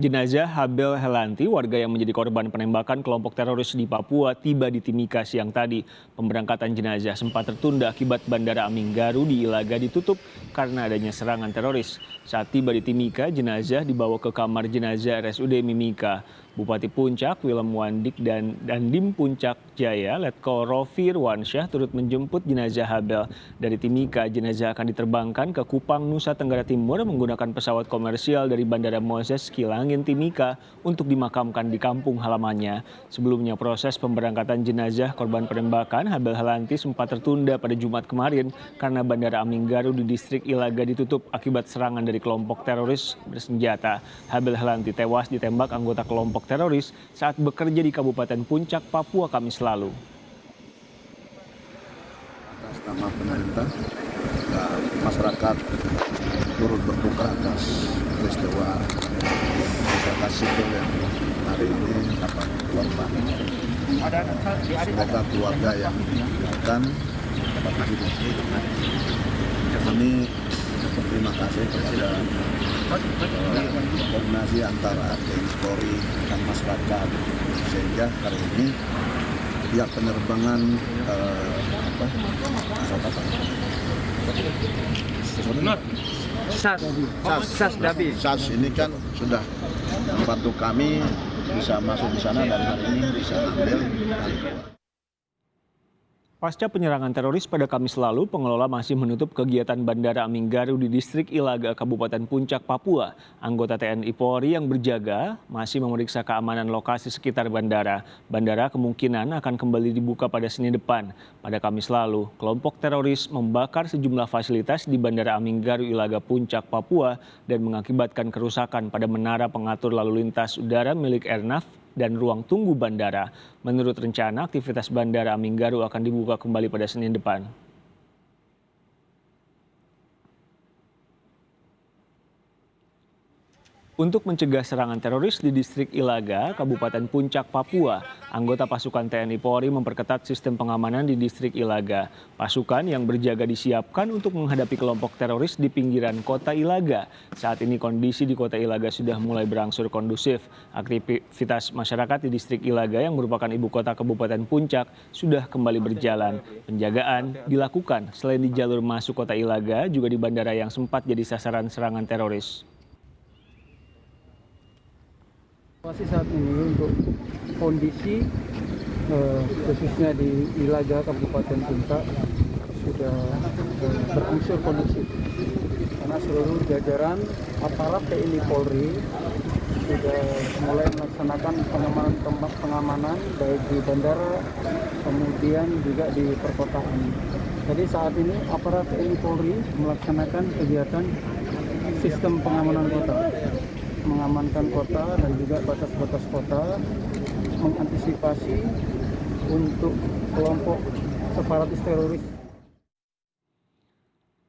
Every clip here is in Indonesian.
Jenazah Habel Helanti, warga yang menjadi korban penembakan kelompok teroris di Papua, tiba di Timika siang tadi. Pemberangkatan jenazah sempat tertunda akibat Bandara Aminggaru di Ilaga ditutup karena adanya serangan teroris. Saat tiba di Timika, jenazah dibawa ke kamar jenazah RSUD Mimika. Bupati Puncak, Willem Wandik, dan Dandim Puncak Jaya, Letkol Rofi Irwansyah turut menjemput jenazah Habel. Dari Timika, jenazah akan diterbangkan ke Kupang, Nusa Tenggara Timur menggunakan pesawat komersial dari Bandara Moses Kilangin Timika untuk dimakamkan di kampung halamannya. Sebelumnya proses pemberangkatan jenazah korban penembakan Habel Helanti sempat tertunda pada Jumat kemarin karena Bandara Aminggaru di distrik Ilaga ditutup akibat serangan dari kelompok teroris bersenjata. Habel Helanti tewas ditembak anggota kelompok teroris saat bekerja di Kabupaten Puncak, Papua Kamis lalu. Atas nama pemerintah dan masyarakat turut berduka atas peristiwa masyarakat sipil yang hari ini dapat korban. Semoga keluarga yang akan dapat hidup. Kami berterima kasih kepada koordinasi antara TNI Polri dan masyarakat sehingga hari ini pihak penerbangan SAS ini kan sudah membantu kami bisa masuk di sana dan hari ini bisa ambil dan keluar. Pasca penyerangan teroris pada Kamis lalu, pengelola masih menutup kegiatan Bandara Aminggaru di distrik Ilaga, Kabupaten Puncak, Papua. Anggota TNI Polri yang berjaga masih memeriksa keamanan lokasi sekitar bandara. Bandara kemungkinan akan kembali dibuka pada Senin depan. Pada Kamis lalu, kelompok teroris membakar sejumlah fasilitas di Bandara Aminggaru Ilaga, Puncak, Papua dan mengakibatkan kerusakan pada menara pengatur lalu lintas udara milik Airnav dan ruang tunggu bandara. Menurut rencana, aktivitas Bandara Aminggaru akan dibuka kembali pada Senin depan. Untuk mencegah serangan teroris di distrik Ilaga, Kabupaten Puncak, Papua, anggota pasukan TNI Polri memperketat sistem pengamanan di distrik Ilaga. Pasukan yang berjaga disiapkan untuk menghadapi kelompok teroris di pinggiran kota Ilaga. Saat ini kondisi di kota Ilaga sudah mulai berangsur kondusif. Aktivitas masyarakat di distrik Ilaga yang merupakan ibu kota Kabupaten Puncak sudah kembali berjalan. Penjagaan dilakukan selain di jalur masuk kota Ilaga, juga di bandara yang sempat jadi sasaran serangan teroris. Situasi saat ini untuk kondisi khususnya di Ilaga Kabupaten Puncak sudah berangsur kondusif karena seluruh jajaran aparat TNI Polri sudah mulai melaksanakan pengamanan baik di bandara kemudian juga di perkotaan. Jadi saat ini aparat TNI Polri melaksanakan kegiatan sistem pengamanan kota. Mengamankan kota dan juga batas-batas kota, mengantisipasi untuk kelompok separatis teroris.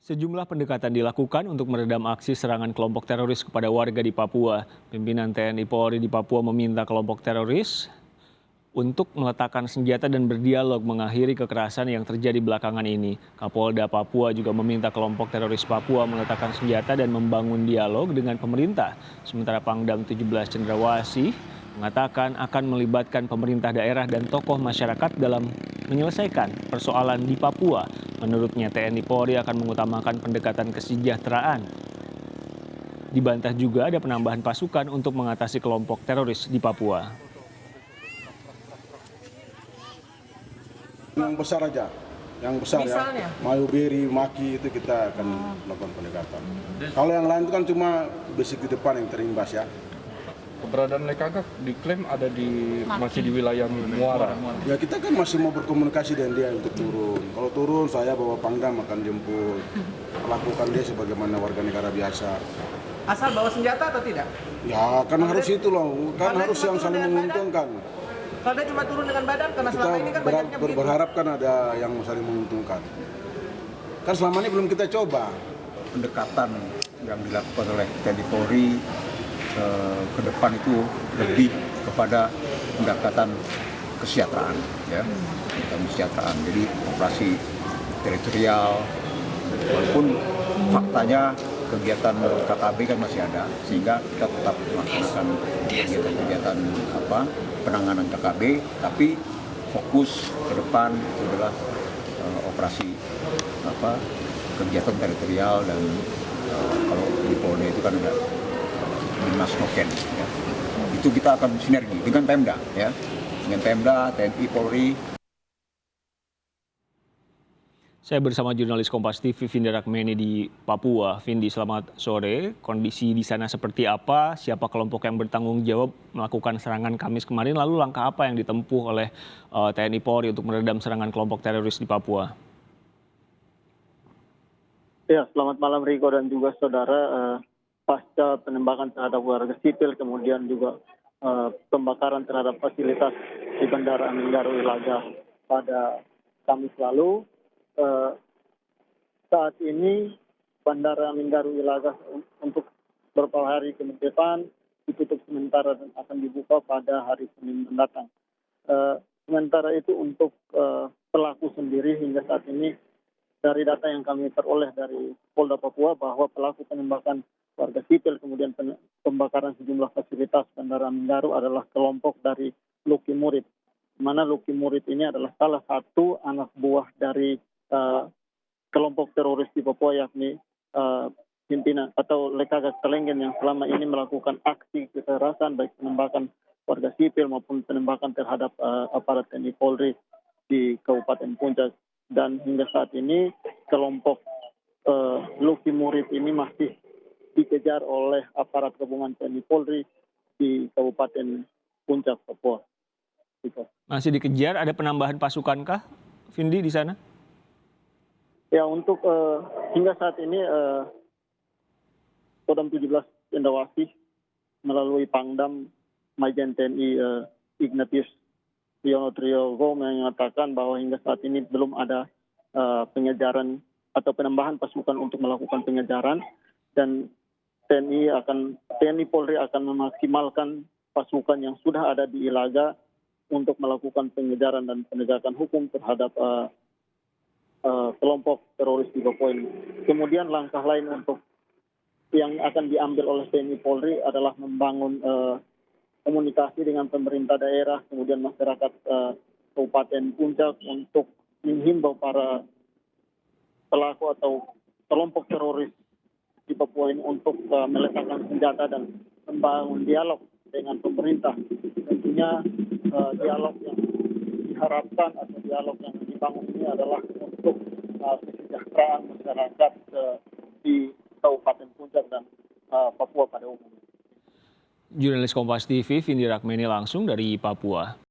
Sejumlah pendekatan dilakukan untuk meredam aksi serangan kelompok teroris kepada warga di Papua. Pimpinan TNI Polri di Papua meminta kelompok teroris untuk meletakkan senjata dan berdialog mengakhiri kekerasan yang terjadi belakangan ini. Kapolda Papua juga meminta kelompok teroris Papua meletakkan senjata dan membangun dialog dengan pemerintah. Sementara Pangdam 17 Cendrawasih mengatakan akan melibatkan pemerintah daerah dan tokoh masyarakat dalam menyelesaikan persoalan di Papua. Menurutnya TNI Polri akan mengutamakan pendekatan kesejahteraan. Dibantah juga ada penambahan pasukan untuk mengatasi kelompok teroris di Papua. Yang besar aja, yang besar misalnya, ya, Mayuberi, Maki itu kita akan melakukan pendekatan. Kalau yang lain itu kan cuma basic di depan yang terimbas ya. Keberadaan Lekagak diklaim ada masih di wilayah Muara. Ya kita kan masih mau berkomunikasi dengan dia untuk turun. Kalau turun saya bawa Pangdam akan jemput, lakukan dia sebagaimana warga negara biasa. Asal bawa senjata atau tidak? Ya kan harus itu loh, kan harus yang saling menguntungkan. Kalau dia cuma turun dengan badan, karena selama ini kan banyaknya begitu. Berharap kan ada yang saling menguntungkan. Kan selama ini belum kita coba. Pendekatan yang dilakukan oleh TNI Polri ke depan itu lebih kepada pendekatan kesejahteraan, ya, kesejahteraan. Jadi operasi teritorial, walaupun faktanya kegiatan KKB kan masih ada, sehingga kita tetap melaksanakan kegiatan-kegiatan penanganan KKB, tapi fokus ke depan itu adalah operasi kegiatan teritorial dan kalau di Polda itu kan ada Dinas Noken. Ya. Itu kita akan sinergi dengan Pemda, ya, dengan Pemda, TNI, Polri. Saya bersama jurnalis Kompas TV Vindi Rakmeni di Papua. Vindi, selamat sore. Kondisi di sana seperti apa? Siapa kelompok yang bertanggung jawab melakukan serangan Kamis kemarin? Lalu langkah apa yang ditempuh oleh TNI Polri untuk meredam serangan kelompok teroris di Papua? Ya, selamat malam Riko dan juga saudara. Pasca penembakan terhadap warga sipil, kemudian juga pembakaran terhadap fasilitas di Bandara Aminggaru Ilaga pada Kamis lalu. Saat ini Bandara Aminggaru Ilaga untuk beberapa hari ke depan ditutup sementara dan akan dibuka pada hari Senin mendatang. Sementara itu untuk pelaku sendiri hingga saat ini dari data yang kami peroleh dari Polda Papua bahwa pelaku penembakan warga sipil kemudian pembakaran sejumlah fasilitas Bandara Aminggaru adalah kelompok dari Luki Murid. Di mana Luki Murid ini adalah salah satu anak buah dari kelompok teroris di Papua, yakni pimpinan atau Lekaga Telenggen yang selama ini melakukan aksi kekerasan baik penembakan warga sipil maupun penembakan terhadap aparat TNI Polri di Kabupaten Puncak. Dan hingga saat ini kelompok Luki Murid ini masih dikejar oleh aparat gabungan TNI Polri di Kabupaten Puncak, Papua. Gitu. Masih dikejar, ada penambahan pasukankah, Vindi, di sana? Ya, untuk hingga saat ini Kodam 17 Cendrawasih melalui Pangdam Majen TNI Ignatius Yono Triyogo mengatakan bahwa hingga saat ini belum ada pengejaran atau penambahan pasukan untuk melakukan pengejaran, dan TNI Polri akan memaksimalkan pasukan yang sudah ada di Ilaga untuk melakukan pengejaran dan penegakan hukum terhadap kelompok teroris di Papua ini. Kemudian langkah lain untuk yang akan diambil oleh TNI Polri adalah membangun komunikasi dengan pemerintah daerah, kemudian masyarakat Kabupaten Puncak untuk menghimbau para pelaku atau kelompok teroris di Papua ini untuk meletakkan senjata dan membangun dialog dengan pemerintah. Tentunya dialog yang diharapkan atau dialog yang dibangun ini adalah untuk kesejahteraan masyarakat di Kabupaten Puncak dan Papua pada umumnya. Jurnalis Kompas TV Vindi Rakmeni langsung dari Papua.